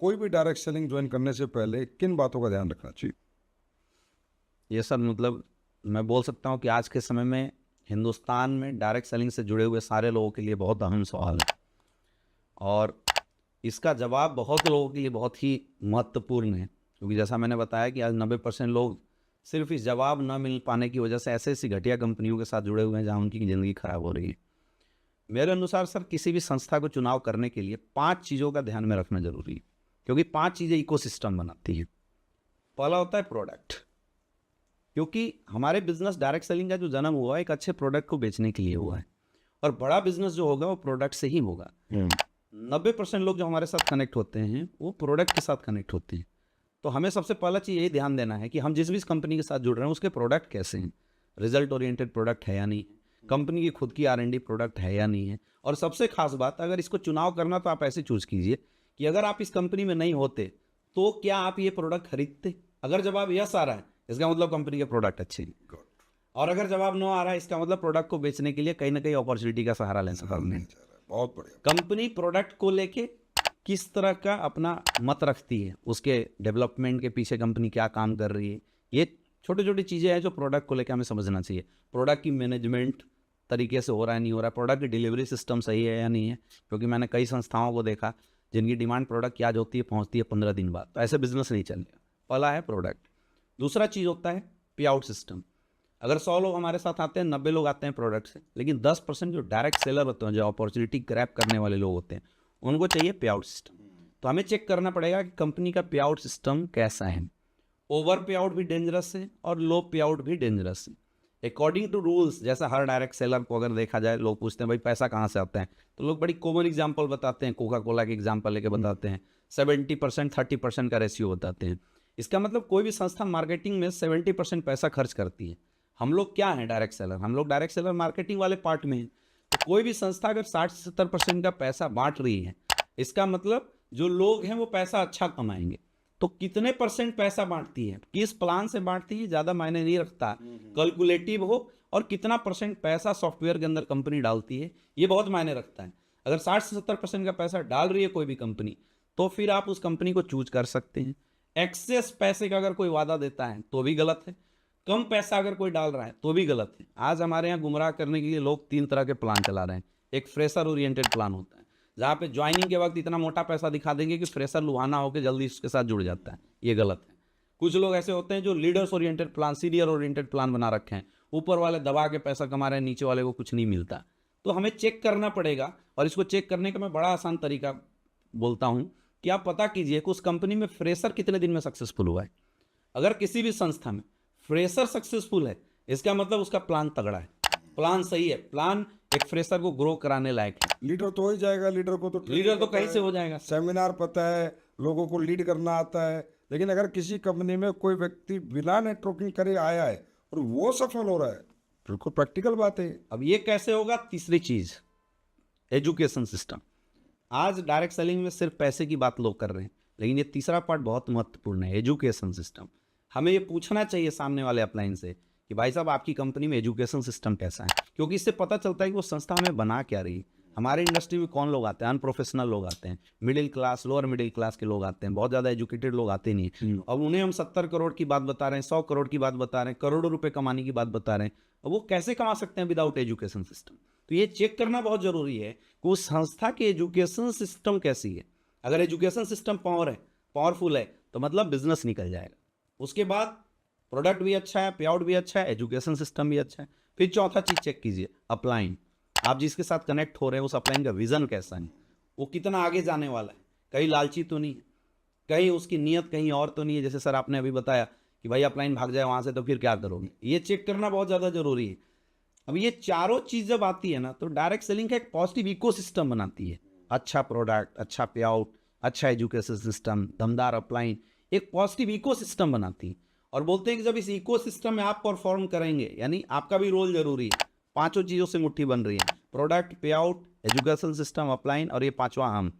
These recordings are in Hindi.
कोई भी डायरेक्ट सेलिंग ज्वाइन करने से पहले किन बातों का ध्यान रखना चाहिए? ये सब मतलब मैं बोल सकता हूँ कि आज के समय में हिंदुस्तान में डायरेक्ट सेलिंग से जुड़े हुए सारे लोगों के लिए बहुत अहम सवाल है, और इसका जवाब बहुत लोगों के लिए बहुत ही महत्वपूर्ण है। क्योंकि जैसा मैंने बताया कि आज 90% लोग सिर्फ इस जवाब न मिल पाने की वजह से ऐसे ऐसी घटिया कंपनियों के साथ जुड़े हुए हैं जहाँ उनकी ज़िंदगी खराब हो रही है। मेरे अनुसार सर, किसी भी संस्था को चुनाव करने के लिए 5 चीज़ों का ध्यान में रखना जरूरी है, क्योंकि 5 चीज़ें इकोसिस्टम बनाती हैं। पहला होता है प्रोडक्ट, क्योंकि हमारे बिजनेस डायरेक्ट सेलिंग का जो जन्म हुआ है एक अच्छे प्रोडक्ट को बेचने के लिए हुआ है, और बड़ा बिजनेस जो होगा वो प्रोडक्ट से ही होगा। 90% लोग जो हमारे साथ कनेक्ट होते हैं वो प्रोडक्ट के साथ कनेक्ट होते हैं। तो हमें सबसे पहला चीज़ यही ध्यान देना है कि हम जिस भी कंपनी के साथ जुड़ रहे हैं उसके प्रोडक्ट कैसे हैं, रिजल्ट ओरिएंटेड प्रोडक्ट है या नहीं है, कंपनी की खुद की R&D प्रोडक्ट है या नहीं है। और सबसे खास बात, अगर इसको चुनाव करना तो आप ऐसे चूज कीजिए कि अगर आप इस कंपनी में नहीं होते तो क्या आप ये प्रोडक्ट खरीदते। अगर जवाब यस आ रहा है इसका मतलब कंपनी के प्रोडक्ट अच्छे हैं, और अगर जवाब नो आ रहा है इसका मतलब प्रोडक्ट को बेचने के लिए कहीं ना कहीं अपॉर्चुनिटी का सहारा लेना पड़ता है। बहुत बढ़िया। कंपनी प्रोडक्ट को लेके किस तरह का अपना मत रखती है, उसके डेवलपमेंट के पीछे कंपनी क्या काम कर रही है, ये छोटी छोटी चीज़ें हैं जो प्रोडक्ट को लेकर हमें समझना चाहिए। प्रोडक्ट की मैनेजमेंट तरीके से हो रहा है नहीं हो रहा है, प्रोडक्ट की डिलीवरी सिस्टम सही है या नहीं है, क्योंकि मैंने कई संस्थाओं को देखा जिनकी डिमांड प्रोडक्ट की आज होती है पहुंचती है 15 दिन बाद, तो ऐसे बिजनेस नहीं चलेगा। पहला है प्रोडक्ट। दूसरा चीज़ होता है पे आउट सिस्टम। अगर 100 लोग हमारे साथ आते हैं 90 लोग आते हैं प्रोडक्ट से, लेकिन 10% जो डायरेक्ट सेलर होते हैं, जो अपॉर्चुनिटी ग्रैब करने वाले लोग होते हैं, उनको चाहिए पे आउट सिस्टम। तो हमें चेक करना पड़ेगा कि कंपनी का पे आउट सिस्टम कैसा है। ओवर पे आउट भी डेंजरस है और लो पे आउट भी डेंजरस है। अकॉर्डिंग टू रूल्स, जैसा हर डायरेक्ट सेलर को अगर देखा जाए, लोग पूछते हैं भाई पैसा कहाँ से आता है, तो लोग बड़ी कॉमन एग्जांपल बताते हैं, कोका कोला के एग्जांपल लेके बताते हैं, 70% 30% का रेशियो बताते हैं। इसका मतलब कोई भी संस्था मार्केटिंग में 70% पैसा खर्च करती है। हम लोग क्या हैं, डायरेक्ट सेलर। हम लोग डायरेक्ट सेलर मार्केटिंग वाले पार्ट में हैं। तो कोई भी संस्था अगर 60 से 70% का पैसा बांट रही है, इसका मतलब जो लोग हैं वो पैसा अच्छा कमाएंगे। तो कितने परसेंट पैसा बांटती है, किस प्लान से बांटती है, ज़्यादा मायने नहीं रखता। कैलकुलेटिव हो और कितना परसेंट पैसा सॉफ्टवेयर के अंदर कंपनी डालती है, ये बहुत मायने रखता है। अगर 60 से 70% का पैसा डाल रही है कोई भी कंपनी, तो फिर आप उस कंपनी को चूज कर सकते हैं। एक्सेस पैसे का अगर कोई वादा देता है तो भी गलत है, कम पैसा अगर कोई डाल रहा है तो भी गलत है। आज हमारे यहाँ गुमराह करने के लिए लोग 3 तरह के प्लान चला रहे हैं। एक फ्रेशर ओरिएंटेड प्लान होता है, जहाँ पे ज्वाइनिंग के वक्त इतना मोटा पैसा दिखा देंगे कि फ्रेशर लुहाना होकर जल्दी उसके साथ जुड़ जाता है, ये गलत है। कुछ लोग ऐसे होते हैं जो leaders oriented plan, senior oriented plan बना रखे हैं, ऊपर वाले दबा के पैसा कमा रहे हैं, नीचे वाले को कुछ नहीं मिलता। तो हमें चेक करना पड़ेगा, और इसको चेक करने का मैं बड़ा आसान तरीका बोलता हूँ कि आप पता कीजिए कि उस कंपनी में फ्रेशर कितने दिन में सक्सेसफुल हुआ है। अगर किसी भी संस्था में फ्रेशर सक्सेसफुल है, इसका मतलब उसका प्लान तगड़ा है, प्लान सही है, प्लान एक फ्रेशर को ग्रो कराने लायक है। लीडर तो हो ही जाएगा, लीडर को तो लीडर तो कहीं से हो जाएगा, सेमिनार पता है, लोगों को लीड करना आता है। लेकिन अगर किसी कंपनी में कोई व्यक्ति बिना नेटवर्किंग करे आया है और वो सफल हो रहा है, बिल्कुल प्रैक्टिकल बात है। अब ये कैसे होगा? तीसरी चीज, एजुकेशन सिस्टम। आज डायरेक्ट सेलिंग में सिर्फ पैसे की बात लोग कर रहे हैं, लेकिन ये तीसरा पार्ट बहुत महत्वपूर्ण है, एजुकेशन सिस्टम। हमें ये पूछना चाहिए सामने वाले अपलाइन से कि भाई साहब आपकी कंपनी में एजुकेशन सिस्टम कैसा है, क्योंकि इससे पता चलता है कि वो संस्था हमें बना क्या रही है। हमारे इंडस्ट्री में कौन लोग आते हैं? अनप्रोफेशनल लोग आते हैं, middle class, lower middle class के लोग आते हैं, बहुत ज़्यादा एजुकेटेड लोग आते नहीं हैं। अब उन्हें हम 70 करोड़ की बात बता रहे हैं, 100 करोड़ की बात बता रहे हैं, करोड़ों रुपए कमाने की बात बता रहे हैं, अब वो कैसे कमा सकते हैं विदाउट एजुकेशन सिस्टम? तो ये चेक करना बहुत जरूरी है कि उस संस्था की एजुकेशन सिस्टम कैसी है। अगर एजुकेशन सिस्टम पावरफुल है तो मतलब बिजनेस निकल जाएगा। उसके बाद प्रोडक्ट भी अच्छा है, पे आउट भी अच्छा है, एजुकेशन सिस्टम भी अच्छा है। फिर चौथा चीज चेक कीजिए, अपलाइन। आप जिसके साथ कनेक्ट हो रहे हैं उस अपलाइन का विजन कैसा है, वो कितना आगे जाने वाला है, कहीं लालची तो नहीं है, कहीं उसकी नीयत कहीं और तो नहीं है। जैसे सर आपने अभी बताया कि भाई अपलाइन भाग जाए वहां से तो फिर क्या करोगे, ये चेक करना बहुत ज्यादा जरूरी है। अब ये चारों चीज जब आती है ना, तो डायरेक्ट सेलिंग का एक पॉजिटिव इकोसिस्टम बनाती है। अच्छा प्रोडक्ट, अच्छा पे आउट, अच्छा एजुकेशन सिस्टम, दमदार अपलाइन, एक पॉजिटिव इकोसिस्टम बनाती है। और बोलते हैं कि जब इस इकोसिस्टम में आप परफॉर्म करेंगे, यानी आपका भी रोल जरूरी है, पांचों चीजों से मुट्ठी बन रही है, प्रोडक्ट, पे आउट, एजुकेशन सिस्टम, अपलाइन और ये पांचवा हम,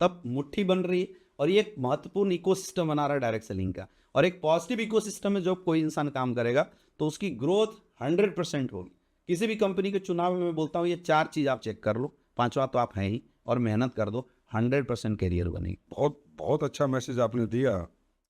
तब मुट्ठी बन रही है। और ये एक महत्वपूर्ण इकोसिस्टम बना रहा है डायरेक्ट सेलिंग का। और एक पॉजिटिव इकोसिस्टम में जब कोई इंसान काम करेगा तो उसकी ग्रोथ 100% होगी। किसी भी कंपनी के चुनाव में मैं बोलता हूँ ये चार चीज आप चेक कर लो, पांचवा तो आप हैं ही, और मेहनत कर दो, 100% करियर बनेगी। बहुत बहुत अच्छा मैसेज आपने दिया।